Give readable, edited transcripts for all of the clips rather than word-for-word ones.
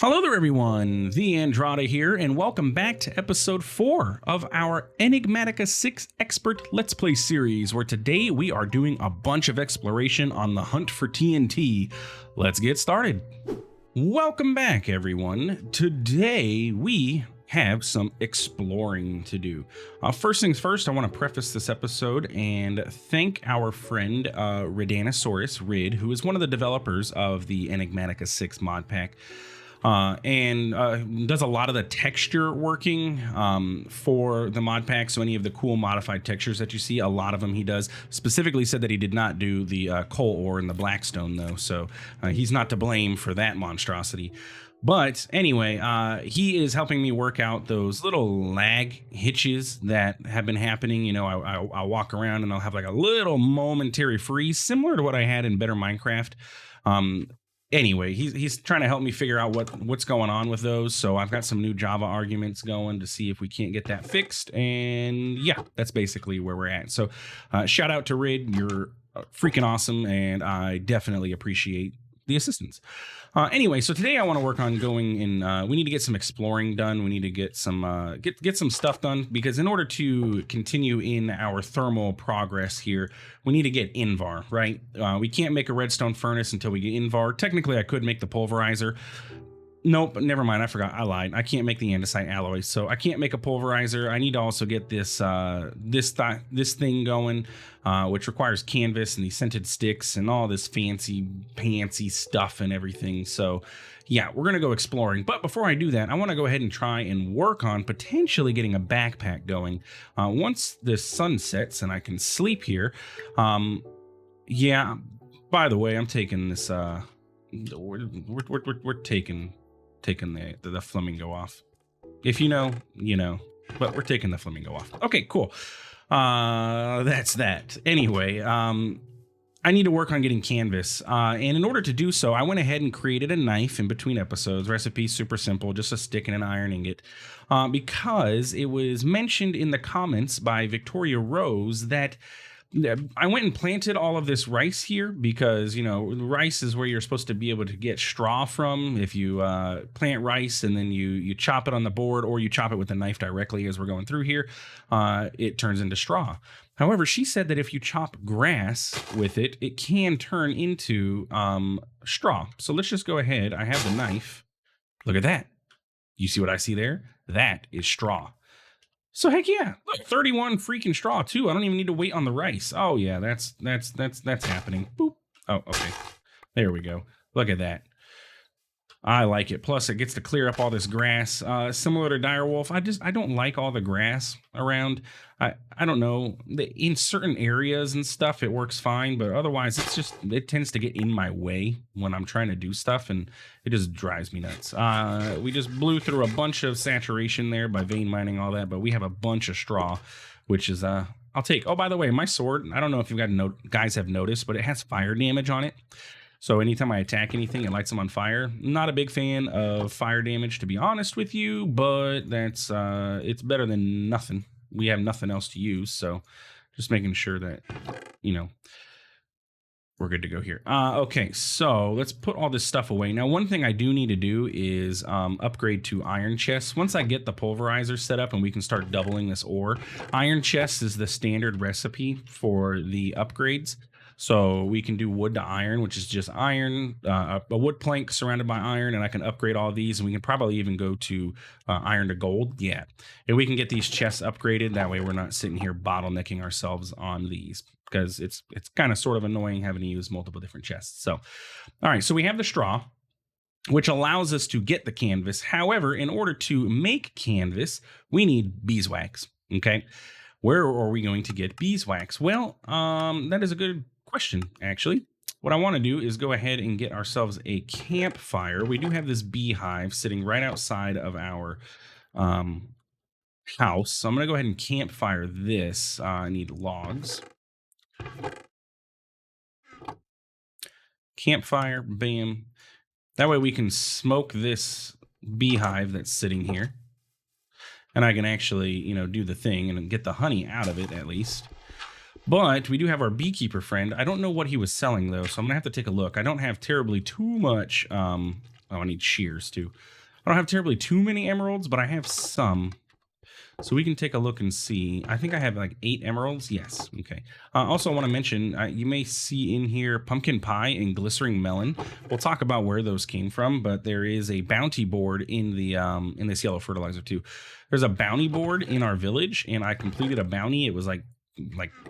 Hello there, everyone. TheAndrata here, and welcome back to episode 4 of our Enigmatica 6 Expert Let's Play series, where today we are doing a bunch of exploration on the hunt for TNT. Let's get started. Welcome back, everyone. Today we have some exploring to do. First things first, I want to preface this episode and thank our friend Ridanosaurus, Rid, who is one of the developers of the Enigmatica 6 mod pack. And does a lot of the texture working for the mod pack. So any of the cool modified textures that you see, a lot of them he does. Specifically said that he did not do the coal ore and the blackstone though, so he's not to blame for that monstrosity. But anyway, he is helping me work out those little lag hitches that have been happening. You know, I'll walk around and I'll have like a little momentary freeze, similar to what I had in Better Minecraft. Anyway, he's trying to help me figure out what's going on with those. So I've got some new Java arguments going to see if we can't get that fixed. And yeah, that's basically where we're at. So shout out to Rid. You're freaking awesome. And I definitely appreciate the assistance. Anyway, so today I want to work on going in. We need to get some exploring done. We need to get some get some stuff done, because in order to continue in our thermal progress here, we need to get Invar, right? We can't make a redstone furnace until we get Invar. Technically, I could make the pulverizer. Nope, never mind. I forgot. I lied. I can't make the andesite alloy, so I can't make a pulverizer. I need to also get this this thing going, which requires canvas and these scented sticks and all this fancy stuff and everything. So yeah, we're gonna go exploring. But before I do that, I want to go ahead and try and work on potentially getting a backpack going. Once the sun sets and I can sleep here. Yeah. By the way, I'm taking this. We're taking the flamingo off. If you know, you know, but we're taking the flamingo off. Okay, cool. That's that. Anyway, I need to work on getting canvas. And in order to do so, I went ahead and created a knife in between episodes. Recipe super simple, just a stick and an iron ingot. Because it was mentioned in the comments by Victoria Rose that I went and planted all of this rice here because, you know, rice is where you're supposed to be able to get straw from. If you plant rice and then you chop it on the board, or you chop it with a knife directly as we're going through here, it turns into straw. However, she said that if you chop grass with it, it can turn into straw. So let's just go ahead. I have the knife. Look at that. You see what I see there? That is straw. So heck yeah, look, 31 freaking straw too. I don't even need to wait on the rice. Oh yeah, that's happening. Boop. Oh, okay. There we go. Look at that. I like it. Plus it gets to clear up all this grass. Similar to Direwolf, I don't like all the grass around. I don't know. In certain areas and stuff it works fine, but otherwise it tends to get in my way when I'm trying to do stuff, and it just drives me nuts. We just blew through a bunch of saturation there by vein mining all that, but we have a bunch of straw, which is I'll take. Oh, by the way, my sword, I don't know if you guys have noticed, but it has fire damage on it. So anytime I attack anything, it lights them on fire. Not a big fan of fire damage, to be honest with you, but that's it's better than nothing. We have nothing else to use, so just making sure that, you know, we're good to go here. Okay, so let's put all this stuff away. Now, one thing I do need to do is upgrade to iron chests. Once I get the pulverizer set up and we can start doubling this ore, iron chests is the standard recipe for the upgrades. So we can do wood to iron, which is just iron, a wood plank surrounded by iron, and I can upgrade all of these, and we can probably even go to iron to gold. Yeah, and we can get these chests upgraded. That way we're not sitting here bottlenecking ourselves on these, because it's kind of sort of annoying having to use multiple different chests. So, all right, so we have the straw, which allows us to get the canvas. However, in order to make canvas, we need beeswax. Okay, where are we going to get beeswax? Well, that is a good question, actually. What I want to do is go ahead and get ourselves a campfire. We do have this beehive sitting right outside of our house. So I'm going to go ahead and campfire this. I need logs. Campfire, bam. That way we can smoke this beehive that's sitting here. And I can actually, you know, do the thing and get the honey out of it at least. But we do have our beekeeper friend. I don't know what he was selling though, so I'm gonna have to take a look. I don't have terribly too much Oh, I need shears too. I don't have terribly too many emeralds, but I have some. So we can take a look and see. I think I have like 8 emeralds. Yes. Okay. Also, I want to mention you may see in here pumpkin pie and glycerine melon. We'll talk about where those came from, but there is a bounty board in the in this yellow fertilizer too. There's a bounty board in our village, and I completed a bounty. It was like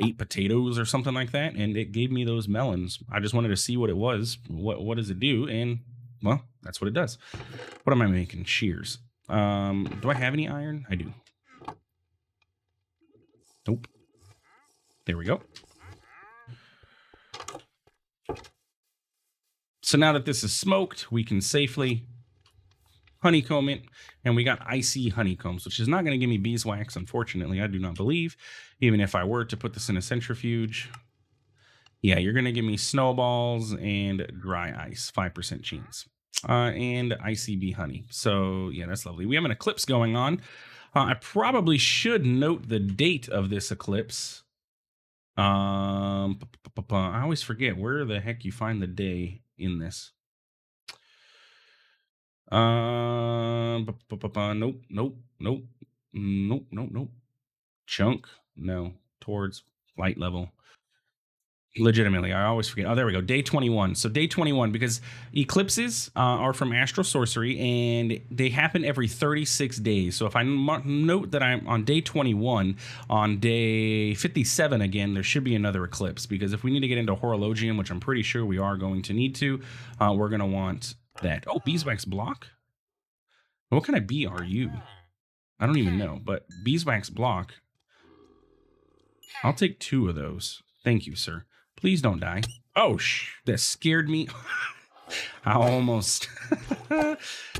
8 potatoes or something like that, and it gave me those melons. I just wanted to see what it was. What does it do? And well, that's what it does. What am I making? Shears. Do I have any iron? I do. Nope. There we go. So now that this is smoked, we can safely honeycomb it, and we got icy honeycombs, which is not going to give me beeswax, unfortunately. I do not believe, even if I were to put this in a centrifuge. Yeah, you're going to give me snowballs and dry ice, 5% chance, and icy bee honey. So yeah, that's lovely. We have an eclipse going on. I probably should note the date of this eclipse. I always forget where the heck you find the day in this. Nope. Chunk, no. Towards light level. Legitimately, I always forget. Oh, there we go. Day 21. So day 21, because eclipses are from astral sorcery, and they happen every 36 days. So if I note that I'm on day 21, on day 57 again, there should be another eclipse. Because if we need to get into horologium, which I'm pretty sure we are going to need to, we're going to want that. Oh, beeswax block? What kind of bee are you? I don't even know, but beeswax block. I'll take 2 of those. Thank you, sir. Please don't die. Oh, that scared me. I almost.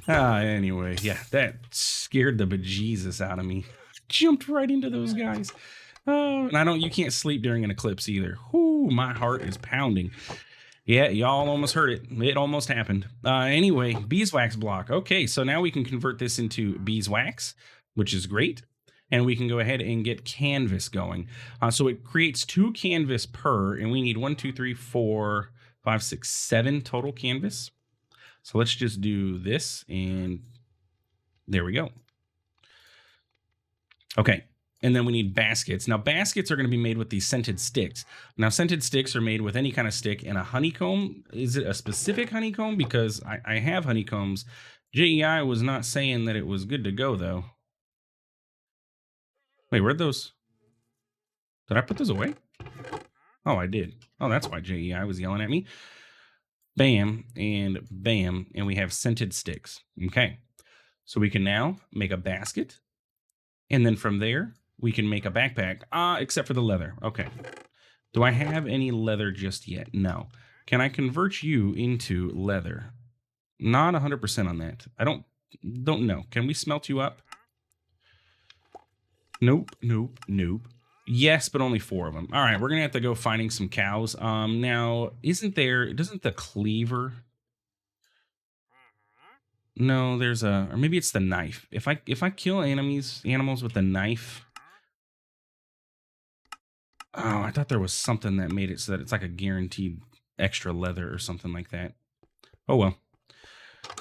Anyway, yeah, that scared the bejesus out of me. Jumped right into those guys. And you can't sleep during an eclipse either. Whoo, my heart is pounding. Yeah, y'all almost heard it. It almost happened. Anyway, beeswax block. Okay, so now we can convert this into beeswax, which is great. And we can go ahead and get canvas going. So it creates 2 canvas per, and we need 1, 2, 3, 4, 5, 6, 7 total canvas. So let's just do this, and there we go. Okay, and then we need baskets. Now, baskets are going to be made with these scented sticks. Now, scented sticks are made with any kind of stick, and a honeycomb. Is it a specific honeycomb? Because I have honeycombs. JEI was not saying that it was good to go, though. Wait, where'd those? Did I put those away? Oh, I did. Oh, that's why JEI was yelling at me. Bam and bam, and we have scented sticks. Okay, so we can now make a basket, and then from there we can make a backpack. Except for the leather. Okay. Do I have any leather just yet? No. Can I convert you into leather? Not 100% on that. I don't know. Can we smelt you up? Nope. Yes, but only 4 of them. All right, we're gonna have to go finding some cows. Now, doesn't the cleaver? No, or maybe it's the knife. If I kill animals with the knife. Oh, I thought there was something that made it so that it's like a guaranteed extra leather or something like that. Oh well.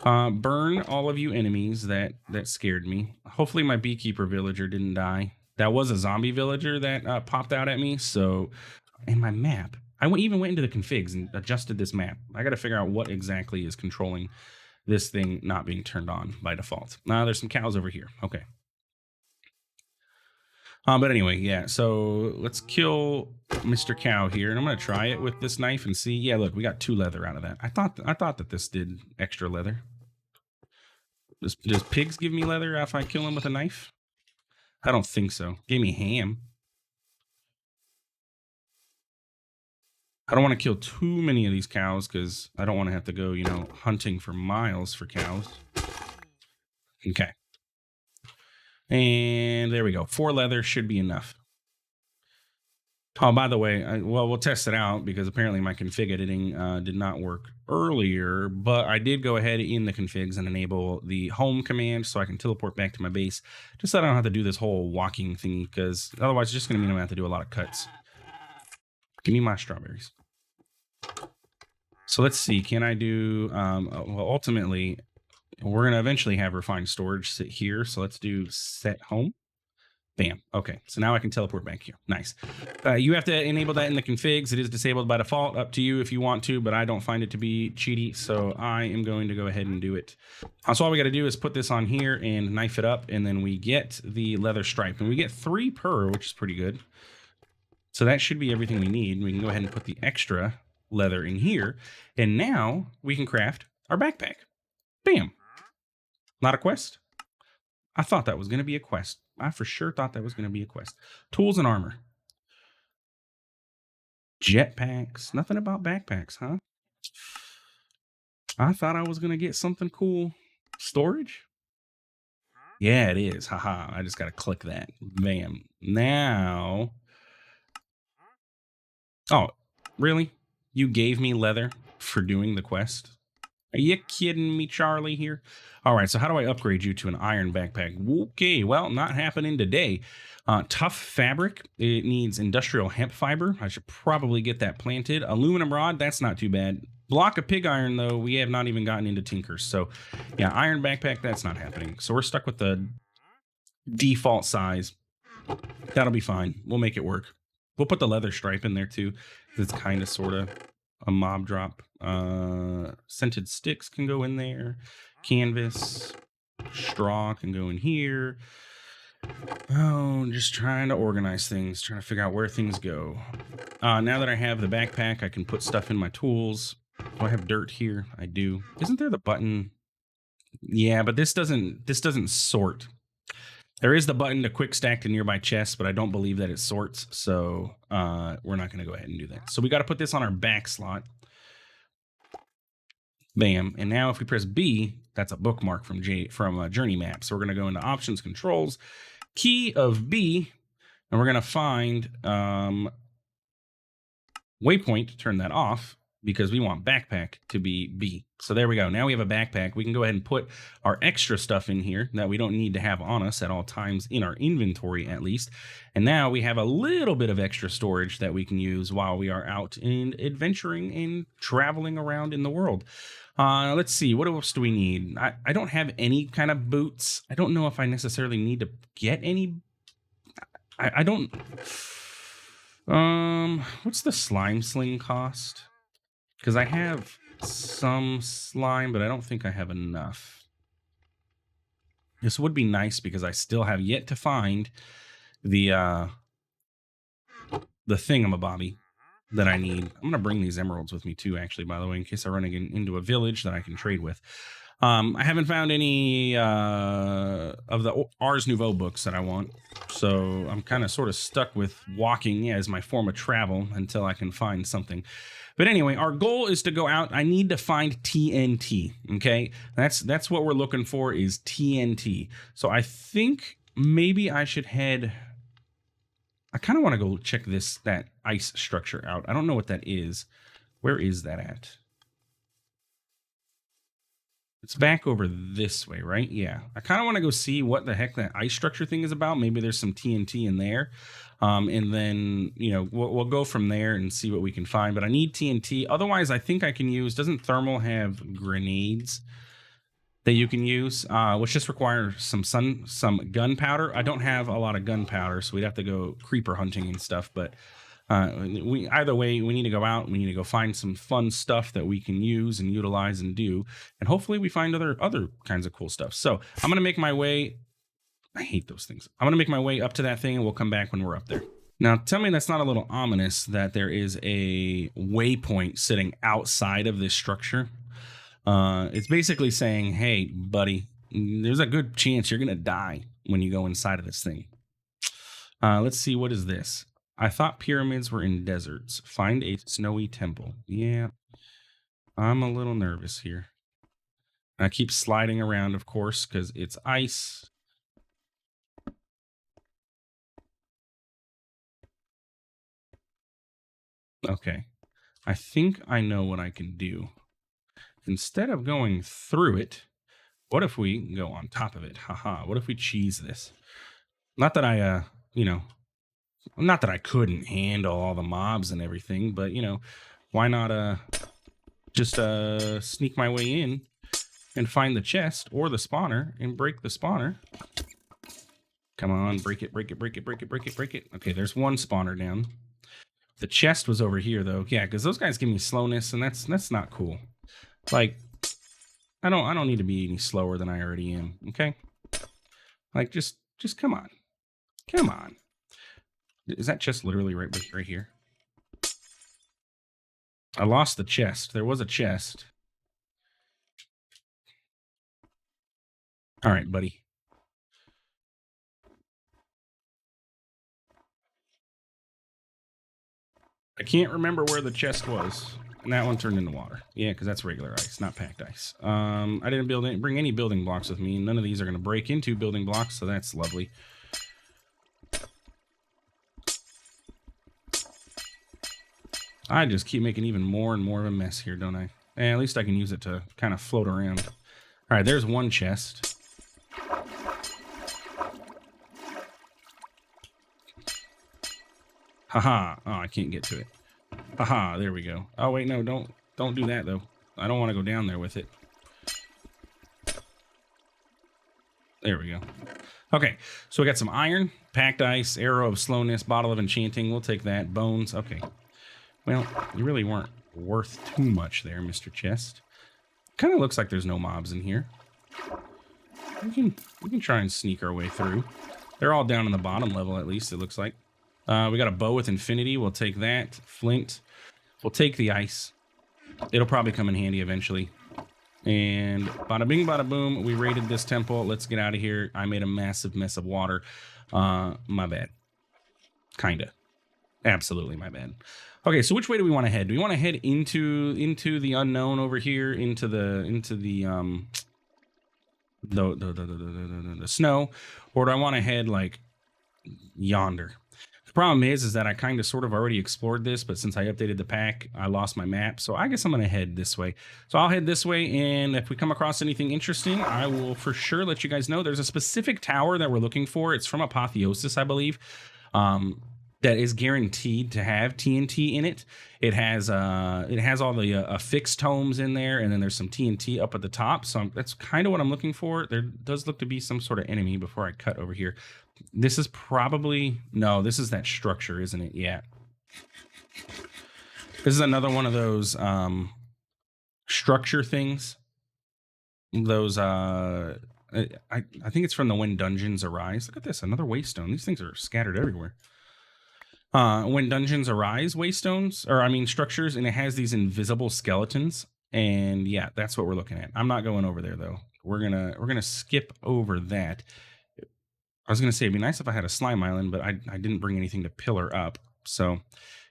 Burn all of you enemies. That scared me. Hopefully my beekeeper villager didn't die. That was a zombie villager that popped out at me. So, and my map. I even went into the configs and adjusted this map. I got to figure out what exactly is controlling this thing not being turned on by default. There's some cows over here. Okay. But anyway, yeah. So let's kill Mr. Cow here, and I'm gonna try it with this knife and see. Yeah, look, we got 2 leather out of that. I thought that this did extra leather. Does pigs give me leather if I kill them with a knife? I don't think so. Gave me ham. I don't want to kill too many of these cows because I don't want to have to go, hunting for miles for cows. Okay. And there we go. 4 leather should be enough. Oh, by the way, we'll test it out because apparently my config editing did not work earlier, but I did go ahead in the configs and enable the home command so I can teleport back to my base, just so I don't have to do this whole walking thing, because otherwise it's just going to mean I'm going to have to do a lot of cuts. Give me my strawberries. So let's see, can I do, well, ultimately, We're going to eventually have refined storage sit here. So let's do set home. Bam. Okay. So now I can teleport back here. Nice. You have to enable that in the configs. It is disabled by default. Up to you if you want to, but I don't find it to be cheaty. So I am going to go ahead and do it. So all we got to do is put this on here and knife it up. And then we get the leather stripe. And we get 3 per, which is pretty good. So that should be everything we need. We can go ahead and put the extra leather in here. And now we can craft our backpack. Bam. Not a quest? I thought that was going to be a quest. I for sure thought that was going to be a quest. Tools and armor. Jetpacks. Nothing about backpacks, huh? I thought I was going to get something cool. Storage? Yeah, it is. Haha. I just got to click that. Bam. Now. Oh, really? You gave me leather for doing the quest? Are you kidding me, Charlie, here? All right, so how do I upgrade you to an iron backpack? Okay, well, not happening today. Tough fabric. It needs industrial hemp fiber. I should probably get that planted. Aluminum rod, that's not too bad. Block of pig iron, though, we have not even gotten into tinkers. So, yeah, iron backpack, that's not happening. So we're stuck with the default size. That'll be fine. We'll make it work. We'll put the leather stripe in there, too. It's kind of, sort of a mob drop. Scented sticks can go in there. Canvas, straw can go in here. Oh, just trying to organize things, trying to figure out where things go. Now that I have the backpack, I can put stuff in my tools. Do I have dirt here? I do. Isn't there the button? Yeah, but this doesn't sort. There is the button to quick stack to nearby chests, but I don't believe that it sorts. So we're not going to go ahead and do that. So we got to put this on our back slot. Bam. And now if we press B, that's a bookmark from Journey Map. So we're going to go into Options, Controls, Key of B, and we're going to find Waypoint, turn that off, because we want Backpack to be B. So there we go. Now we have a backpack. We can go ahead and put our extra stuff in here that we don't need to have on us at all times, in our inventory at least. And now we have a little bit of extra storage that we can use while we are out and adventuring and traveling around in the world. Let's see. What else do we need? I don't have any kind of boots. I don't know if I necessarily need to get any. I don't. What's the slime sling cost? Because I have some slime, but I don't think I have enough. This would be nice because I still have yet to find the thingamabobby that I need. I'm gonna bring these emeralds with me too, actually, by the way, in case I run into a village that I can trade with. I haven't found any of the Ars Nouveau books that I want, so I'm kind of sort of stuck with walking as my form of travel until I can find something. But anyway, our goal is to go out. I need to find TNT. Okay, that's what we're looking for, is TNT. So I think maybe I should head. I kind of want to go check that ice structure out. I don't know what that is. Where is that at? It's back over this way, right? Yeah. I kind of want to go see what the heck that ice structure thing is about. Maybe there's some TNT in there. And then, we'll go from there and see what we can find. But I need TNT. Otherwise, I think I can use... Doesn't thermal have grenades that you can use? Which just require some gunpowder. I don't have a lot of gunpowder, so we'd have to go creeper hunting and stuff. But... either way, we need to go out. We need to go find some fun stuff that we can use and utilize and do, and hopefully we find other kinds of cool stuff. So I'm gonna make my way. I hate those things. I'm gonna make my way up to that thing, and we'll come back when we're up there. Now, tell me that's not a little ominous that there is a waypoint sitting outside of this structure. It's basically saying, "Hey, buddy, there's a good chance you're gonna die when you go inside of this thing." Let's see, what is this? I thought pyramids were in deserts. Find a snowy temple. Yeah, I'm a little nervous here. I keep sliding around, of course, because it's ice. Okay, I think I know what I can do. Instead of going through it, what if we go on top of it? Haha, what if we cheese this? Not that I, not that I couldn't handle all the mobs and everything, but why not just sneak my way in and find the chest or the spawner and break the spawner. Come on, break it, break it, break it, break it, break it, break it. Okay, there's one spawner down. The chest was over here though. Yeah, because those guys give me slowness, and that's not cool. Like, I don't need to be any slower than I already am. Okay, like just come on, come on. Is that chest literally right here? I lost the chest. There was a chest. All right, buddy. I can't remember where the chest was. And that one turned into water. Yeah, because that's regular ice, not packed ice. I didn't bring any building blocks with me. None of these are going to break into building blocks, so that's lovely. I just keep making even more and more of a mess here, don't I? At least I can use it to kind of float around. All right, there's one chest. Haha. Oh, I can't get to it. Haha, there we go. Oh, wait, no, don't do that, though. I don't want to go down there with it. There we go. Okay, so we got some iron, packed ice, arrow of slowness, bottle of enchanting. We'll take that. Bones. Okay. Well, you really weren't worth too much there, Mr. Chest. Kind of looks like there's no mobs in here. We can try and sneak our way through. They're all down on the bottom level, at least, it looks like. We got a bow with infinity. We'll take that. Flint. We'll take the ice. It'll probably come in handy eventually. And bada bing, bada boom. We raided this temple. Let's get out of here. I made a massive mess of water. My bad. Kinda. Absolutely my bad. Okay, so which way do we want to head? Do we want to head into the unknown over here, into the snow, or do I want to head like yonder? The problem is that I kind of sort of already explored this, but since I updated the pack, I lost my map. So I guess I'm going to head this way. So I'll head this way, and if we come across anything interesting, I will for sure let you guys know. There's a specific tower that we're looking for. It's from Apotheosis, I believe. That is guaranteed to have TNT in it. It has all the affixed tomes in there, and then there's some TNT up at the top. So that's kind of what I'm looking for. There does look to be some sort of enemy before I cut over here. This is probably... No, this is that structure, isn't it? Yeah. This is another one of those structure things. Those... I think it's from the When Dungeons Arise. Look at this, another waystone. These things are scattered everywhere. When dungeons arise, structures, and it has these invisible skeletons. And yeah, that's what we're looking at. I'm not going over there though. We're gonna skip over that. I was gonna say it'd be nice if I had a slime island, but I didn't bring anything to pillar up. So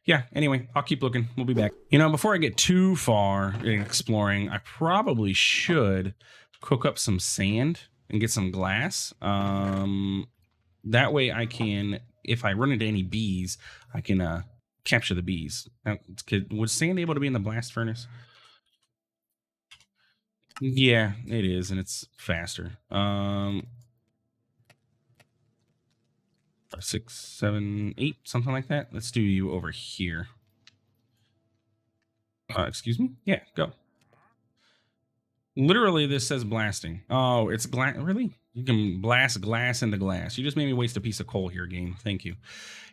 yeah, anyway, I'll keep looking. We'll be back. You know, before I get too far in exploring, I probably should cook up some sand and get some glass. That way I can, if I run into any bees, I can capture the bees. Now, was sand able to be in the blast furnace? Yeah, it is, and it's faster. 6, 7, 8, something like that. Let's do you over here. Excuse me? Yeah, go. Literally, this says blasting. Oh, it's glass. Really? You can blast glass into glass. You just made me waste a piece of coal here, game. Thank you.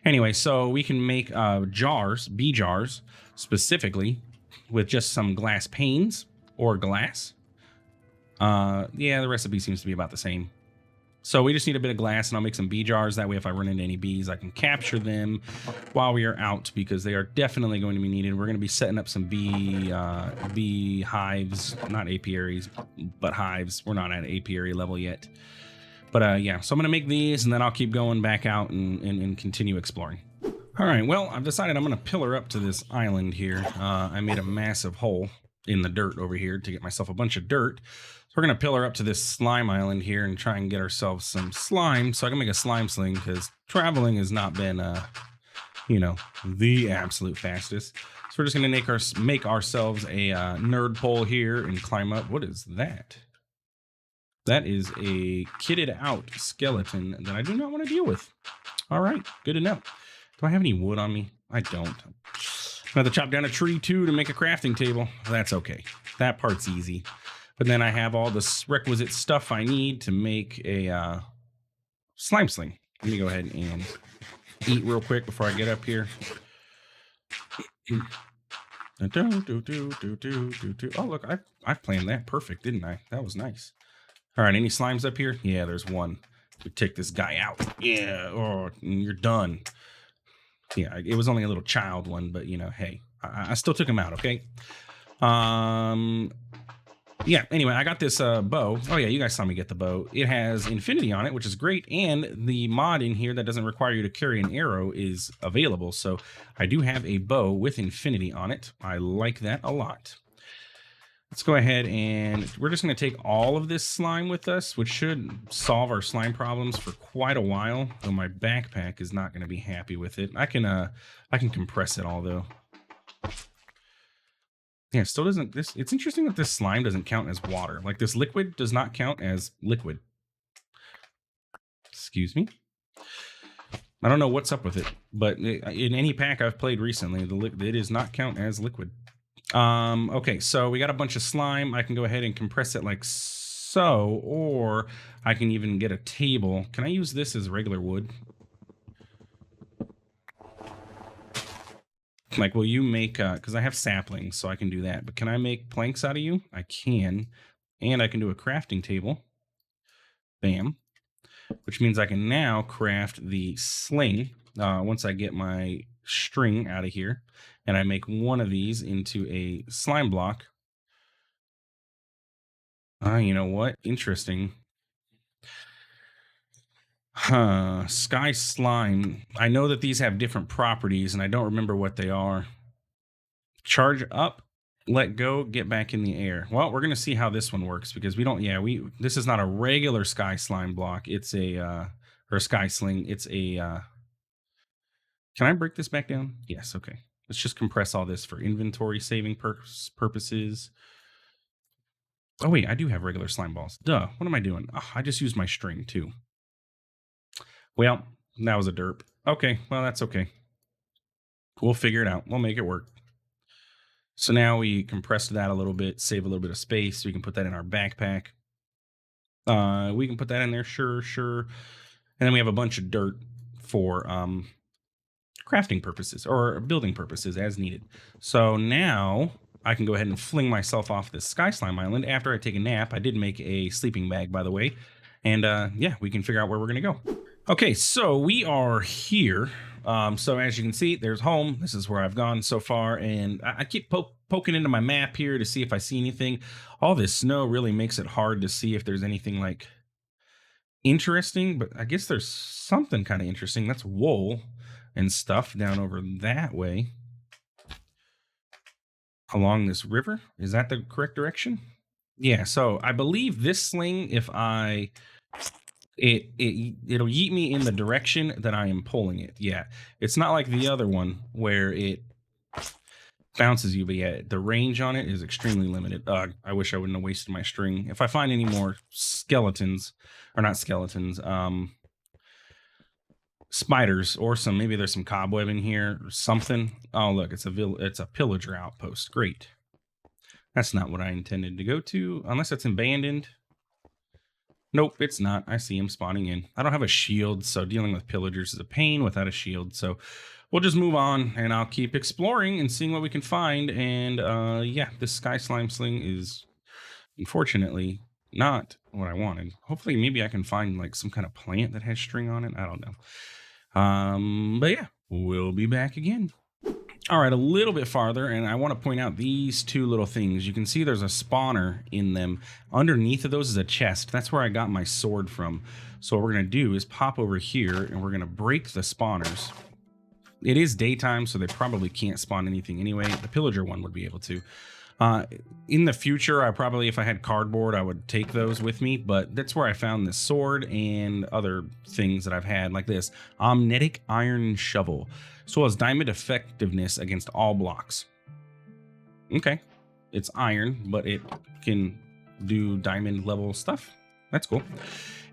Anyway, so we can make jars, bee jars, specifically, with just some glass panes or glass. Yeah, the recipe seems to be about the same. So we just need a bit of glass, and I'll make some bee jars. That way, if I run into any bees, I can capture them while we are out, because they are definitely going to be needed. We're going to be setting up some bee hives, not apiaries, but hives. We're not at apiary level yet. But yeah, so I'm going to make these, and then I'll keep going back out and continue exploring. All right, well, I've decided I'm going to pillar up to this island here. I made a massive hole in the dirt over here to get myself a bunch of dirt. So we're going to pillar up to this slime island here and try and get ourselves some slime so I can make a slime sling, because traveling has not been, the absolute fastest. So we're just going to make ourselves a nerd pole here and climb up. What is that? That is a kitted out skeleton that I do not want to deal with. All right, good to know. Do I have any wood on me? I don't. I have to chop down a tree too to make a crafting table. That's okay. That part's easy. But then I have all the requisite stuff I need to make a slime sling. Let me go ahead and eat real quick before I get up here. Oh, look, I've planned that perfect, didn't I? That was nice. All right, any slimes up here? Yeah, there's one. We take this guy out. Yeah, oh, you're done. Yeah, it was only a little child one, but you know, hey, I still took him out. Okay. Yeah, anyway, I got this bow. Oh yeah, you guys saw me get the bow. It has infinity on it, which is great, and the mod in here that doesn't require you to carry an arrow is available. So I do have a bow with infinity on it. I like that a lot. Let's go ahead and we're just going to take all of this slime with us, which should solve our slime problems for quite a while, though my backpack is not going to be happy with it. I can compress it all though. Yeah, still doesn't this it's interesting that this slime doesn't count as water. Like this liquid does not count as liquid. Excuse me. I don't know what's up with it, but in any pack I've played recently, it does not count as liquid. Okay, so we got a bunch of slime. I can go ahead and compress it like so, or I can even get a table. Can I use this as regular wood? Like, will you make, because I have saplings, so I can do that. But can I make planks out of you? I can. And I can do a crafting table. Bam. Which means I can now craft the sling once I get my string out of here. And I make one of these into a slime block. You know what? Interesting. Sky slime. I know that these have different properties, and I don't remember what they are. Charge up, let go, get back in the air. Well, we're gonna see how this one works because we don't. Yeah, this is not a regular sky slime block. It's a or sky sling. It's a. Can I break this back down? Yes. Okay. Let's just compress all this for inventory saving purposes. Oh wait, I do have regular slime balls. Duh. What am I doing? Oh, I just used my string too. Well, that was a derp. Okay, well, that's okay. We'll figure it out. We'll make it work. So now we compressed that a little bit, save a little bit of space. We can put that in our backpack. We can put that in there, sure. And then we have a bunch of dirt for crafting purposes or building purposes as needed. So now I can go ahead and fling myself off this sky slime island after I take a nap. I did make a sleeping bag, by the way. And yeah, we can figure out where we're going to go. Okay, so we are here. So as you can see, there's home. This is where I've gone so far. And I keep poking into my map here to see if I see anything. All this snow really makes it hard to see if there's anything like interesting. But I guess there's something kind of interesting. That's wool and stuff down over that way. Along this river. Is that the correct direction? Yeah, so I believe this sling, if I... It'll yeet me in the direction that I am pulling it. Yeah, it's not like the other one where it bounces you, but yeah, the range on it is extremely limited. I wish I wouldn't have wasted my string. If I find any more skeletons, or not skeletons, spiders, or maybe there's some cobweb in here or something. Oh look, it's a pillager outpost. Great. That's not what I intended to go to, unless it's abandoned. Nope, it's not. I see him spawning in. I don't have a shield, so dealing with pillagers is a pain without a shield. So we'll just move on, and I'll keep exploring and seeing what we can find. And yeah, this sky slime sling is unfortunately not what I wanted. Hopefully, maybe I can find like some kind of plant that has string on it. I don't know. But yeah, we'll be back again. All right, a little bit farther, and I want to point out these two little things. You can see there's a spawner in them. Underneath of those is a chest. That's where I got my sword from. So what we're going to do is pop over here, and we're going to break the spawners. It is daytime, so they probably can't spawn anything anyway. The pillager one would be able to. In the future, if I had cardboard, I would take those with me, but that's where I found this sword and other things that I've had, like this Omnetic Iron Shovel. So it has diamond effectiveness against all blocks. Okay, it's iron, but it can do diamond level stuff. That's cool.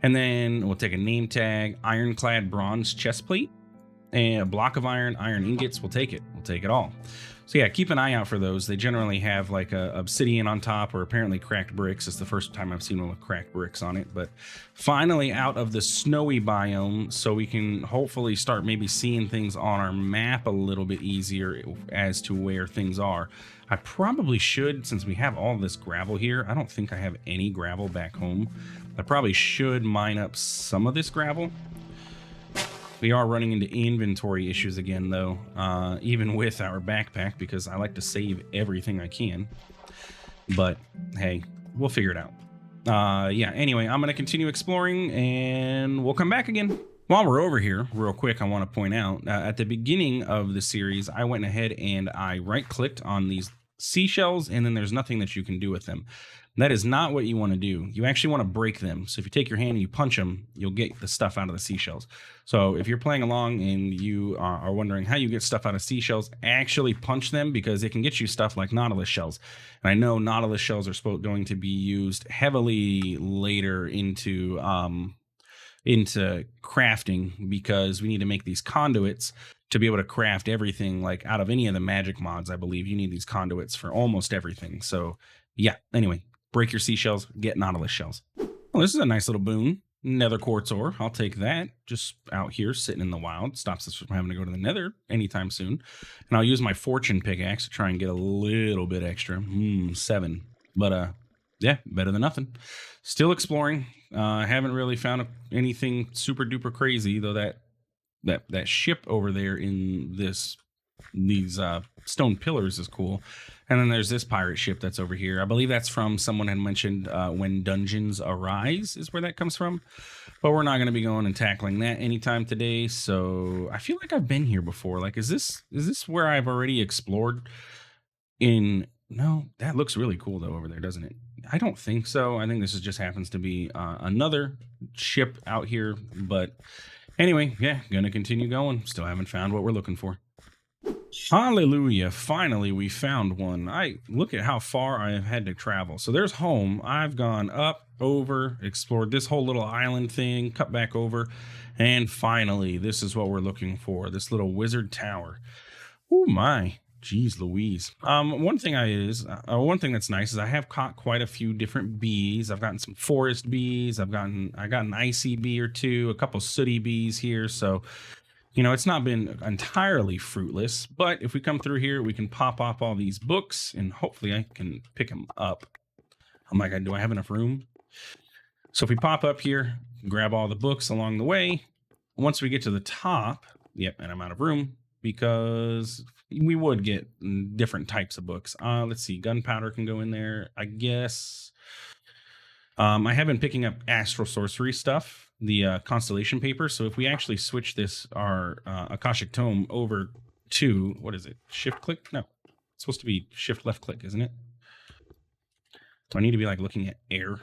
And then we'll take a name tag, ironclad bronze chest plate. and a block of iron, iron ingots. We'll take it. We'll take it all. So yeah, keep an eye out for those. They generally have like a obsidian on top, or apparently cracked bricks. It's the first time I've seen one with cracked bricks on it. But finally out of the snowy biome, so we can hopefully start maybe seeing things on our map a little bit easier as to where things are. I probably should, since we have all this gravel here. I don't think I have any gravel back home. I probably should mine up some of this gravel. We are running into inventory issues again, though, even with our backpack, because I like to save everything I can. But hey, we'll figure it out. Yeah, anyway, I'm going to continue exploring, and we'll come back again. While we're over here, real quick, I want to point out, at the beginning of the series, I went ahead and I right-clicked on these seashells, and then there's nothing that you can do with them. That is not what you want to do. You actually want to break them. So if you take your hand and you punch them, you'll get the stuff out of the seashells. So if you're playing along and you are wondering how you get stuff out of seashells, actually punch them, because it can get you stuff like nautilus shells. And I know nautilus shells are going to be used heavily later into crafting, because we need to make these conduits to be able to craft everything. Like out of any of the magic mods, I believe you need these conduits for almost everything. So yeah, anyway, break your seashells, get nautilus shells. Well, this is a nice little boon. Nether quartz ore, I'll take that. Just out here sitting in the wild, stops us from having to go to the nether anytime soon. And I'll use my fortune pickaxe to try and get a little bit extra. 7. But yeah, better than nothing. Still exploring. I haven't really found anything super duper crazy, though. That ship over there in these stone pillars is cool. And then there's this pirate ship that's over here. I believe that's from someone had mentioned When Dungeons Arise is where that comes from. But we're not going to be going and tackling that anytime today. So I feel like I've been here before. Like, is this where I've already explored? No, that looks really cool though over there, doesn't it? I don't think so. I think this just happens to be another ship out here. But anyway, yeah, gonna continue going. Still haven't found what we're looking for. Hallelujah. Finally, we found one. I look at how far I have had to travel. So there's home. I've gone up, over, explored this whole little island thing, cut back over. And finally, this is what we're looking for. This little wizard tower. Oh my. Jeez Louise. One thing that's nice is I have caught quite a few different bees. I've gotten some forest bees. I got an icy bee or two, a couple sooty bees here. So it's not been entirely fruitless, but if we come through here, we can pop up all these books, and hopefully I can pick them up. Oh my God, do I have enough room? So if we pop up here, grab all the books along the way. Once we get to the top, yep, and I'm out of room, because we would get different types of books. Let's see, gunpowder can go in there, I guess. I have been picking up astral sorcery stuff, the constellation paper. So if we actually switch our Akashic Tome over to, what is it? Shift click? No, it's supposed to be shift left click, isn't it? Do I need to be like looking at air?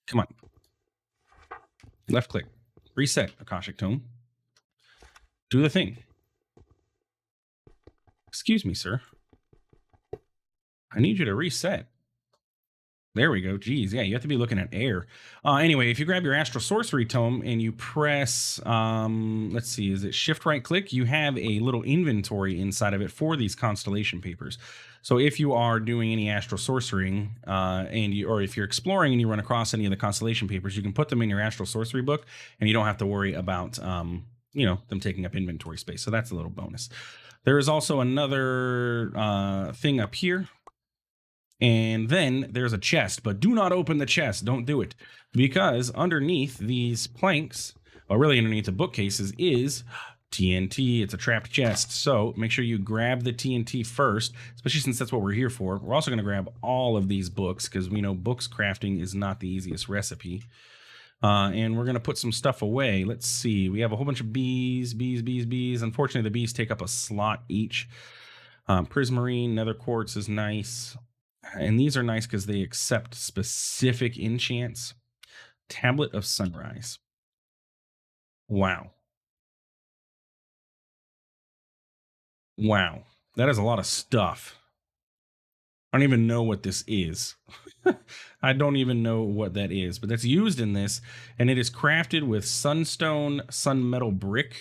Come on. Left click. Reset Akashic Tome. Do the thing. Excuse me, sir. I need you to reset. There we go. Geez, yeah, you have to be looking at air. Anyway, if you grab your Astral Sorcery Tome and you press, let's see, is it shift right click? You have a little inventory inside of it for these constellation papers. So if you are doing any astral sorcering, or if you're exploring and you run across any of the constellation papers, you can put them in your astral sorcery book, and you don't have to worry about, them taking up inventory space. So that's a little bonus. There is also another thing up here. And then there's a chest, but do not open the chest. Don't do it, because underneath these planks, or really underneath the bookcases, is TNT. It's a trapped chest. So make sure you grab the TNT first, especially since that's what we're here for. We're also going to grab all of these books, because we know books crafting is not the easiest recipe. And we're going to put some stuff away. Let's see. We have a whole bunch of bees. Unfortunately, the bees take up a slot each. Prismarine, nether quartz is nice. And these are nice because they accept specific enchants. Tablet of Sunrise. Wow. Wow. That is a lot of stuff. I don't even know what this is. I don't even know what that is, but that's used in this, and it is crafted with sunstone, sunmetal brick,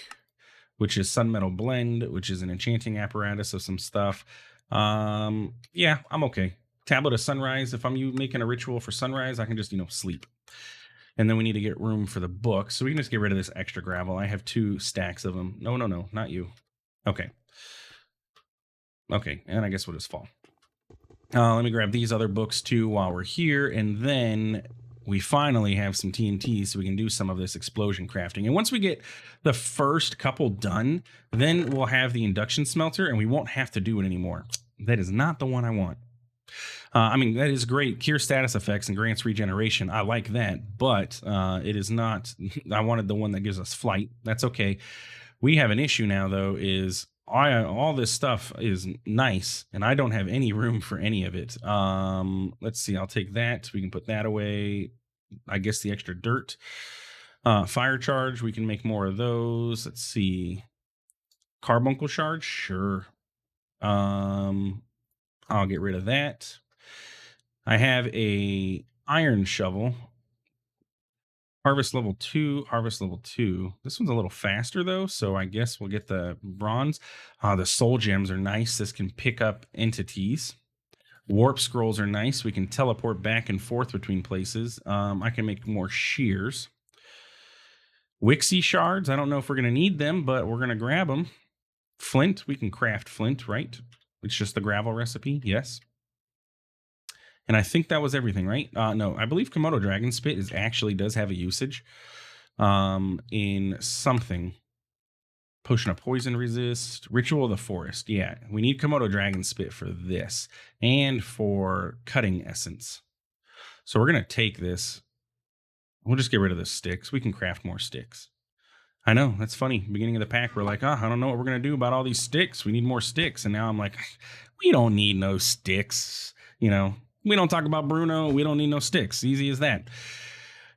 which is sunmetal blend, which is an enchanting apparatus of some stuff. Yeah, I'm okay. Tablet of sunrise. If I'm making a ritual for sunrise, I can just, sleep. And then we need to get room for the book, so we can just get rid of this extra gravel. I have 2 stacks of them. No, not you. Okay. Okay, and I guess we'll just fall. Let me grab these other books too while we're here, and then we finally have some TNT so we can do some of this explosion crafting. And once we get the first couple done, then we'll have the induction smelter and we won't have to do it anymore. That is not the one I want. I mean, that is great. Cure status effects and grants regeneration. I like that, but it is not. I wanted the one that gives us flight. That's okay. We have an issue now, though, is all this stuff is nice, and I don't have any room for any of it. Let's see. I'll take that. We can put that away. I guess the extra dirt. Fire charge. We can make more of those. Let's see. Carbuncle shard. Sure. I'll get rid of that. I have a iron shovel. Harvest level 2, harvest level 2. This one's a little faster though, so I guess we'll get the bronze. The soul gems are nice. This can pick up entities. Warp scrolls are nice. We can teleport back and forth between places. I can make more shears. Wixie shards. I don't know if we're going to need them, but we're going to grab them. Flint. We can craft flint, right? It's just the gravel recipe. Yes. And I think that was everything, right? No, I believe Komodo Dragon Spit does have a usage in something. Potion of Poison Resist, Ritual of the Forest. Yeah, we need Komodo Dragon Spit for this and for cutting essence. So we're going to take this. We'll just get rid of the sticks. We can craft more sticks. I know, that's funny. Beginning of the pack, we're like, I don't know what we're going to do about all these sticks. We need more sticks. And now I'm like, we don't need no sticks, We don't talk about Bruno. We don't need no sticks. Easy as that.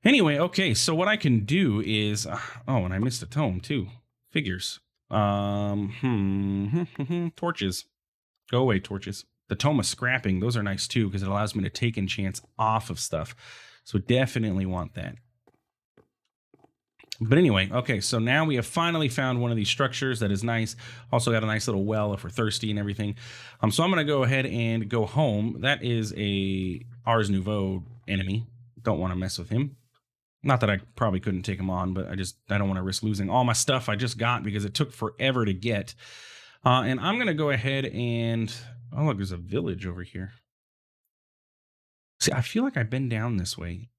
Anyway, okay. So what I can do is, and I missed a tome too. Figures. Torches. Go away, torches. The tome of scrapping. Those are nice too because it allows me to take enchants off of stuff. So definitely want that. But anyway, okay, so now we have finally found one of these structures that is nice. Also got a nice little well if we're thirsty and everything. So I'm going to go ahead and go home. That is a Ars Nouveau enemy. Don't want to mess with him. Not that I probably couldn't take him on, but I don't want to risk losing all my stuff I just got because it took forever to get. And I'm going to go ahead and... Oh, look, there's a village over here. See, I feel like I've been down this way.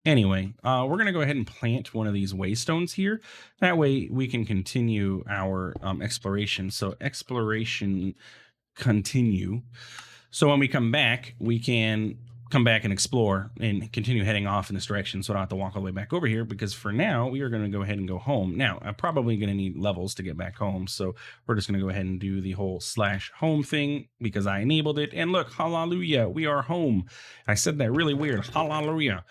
Anyway, we're going to go ahead and plant one of these waystones here. That way we can continue our exploration. So exploration continue. So when we come back, we can come back and explore and continue heading off in this direction. So I don't have to walk all the way back over here because for now we are going to go ahead and go home. Now, I'm probably going to need levels to get back home. So we're just going to go ahead and do the whole /home thing because I enabled it. And look, hallelujah, we are home. I said that really weird. Hallelujah.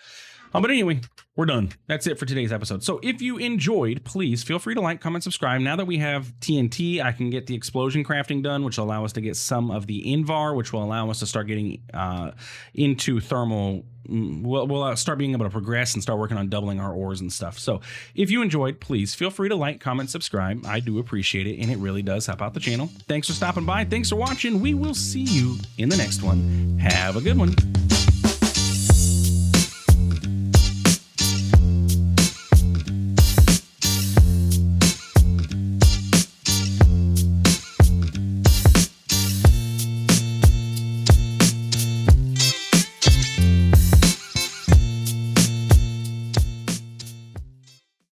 But anyway, we're done. That's it for today's episode. So if you enjoyed, please feel free to like, comment, subscribe. Now that we have TNT, I can get the explosion crafting done, which will allow us to get some of the Invar, which will allow us to start getting into thermal. We'll start being able to progress and start working on doubling our ores and stuff. So if you enjoyed, please feel free to like, comment, subscribe. I do appreciate it, and it really does help out the channel. Thanks for stopping by. Thanks for watching. We will see you in the next one. Have a good one.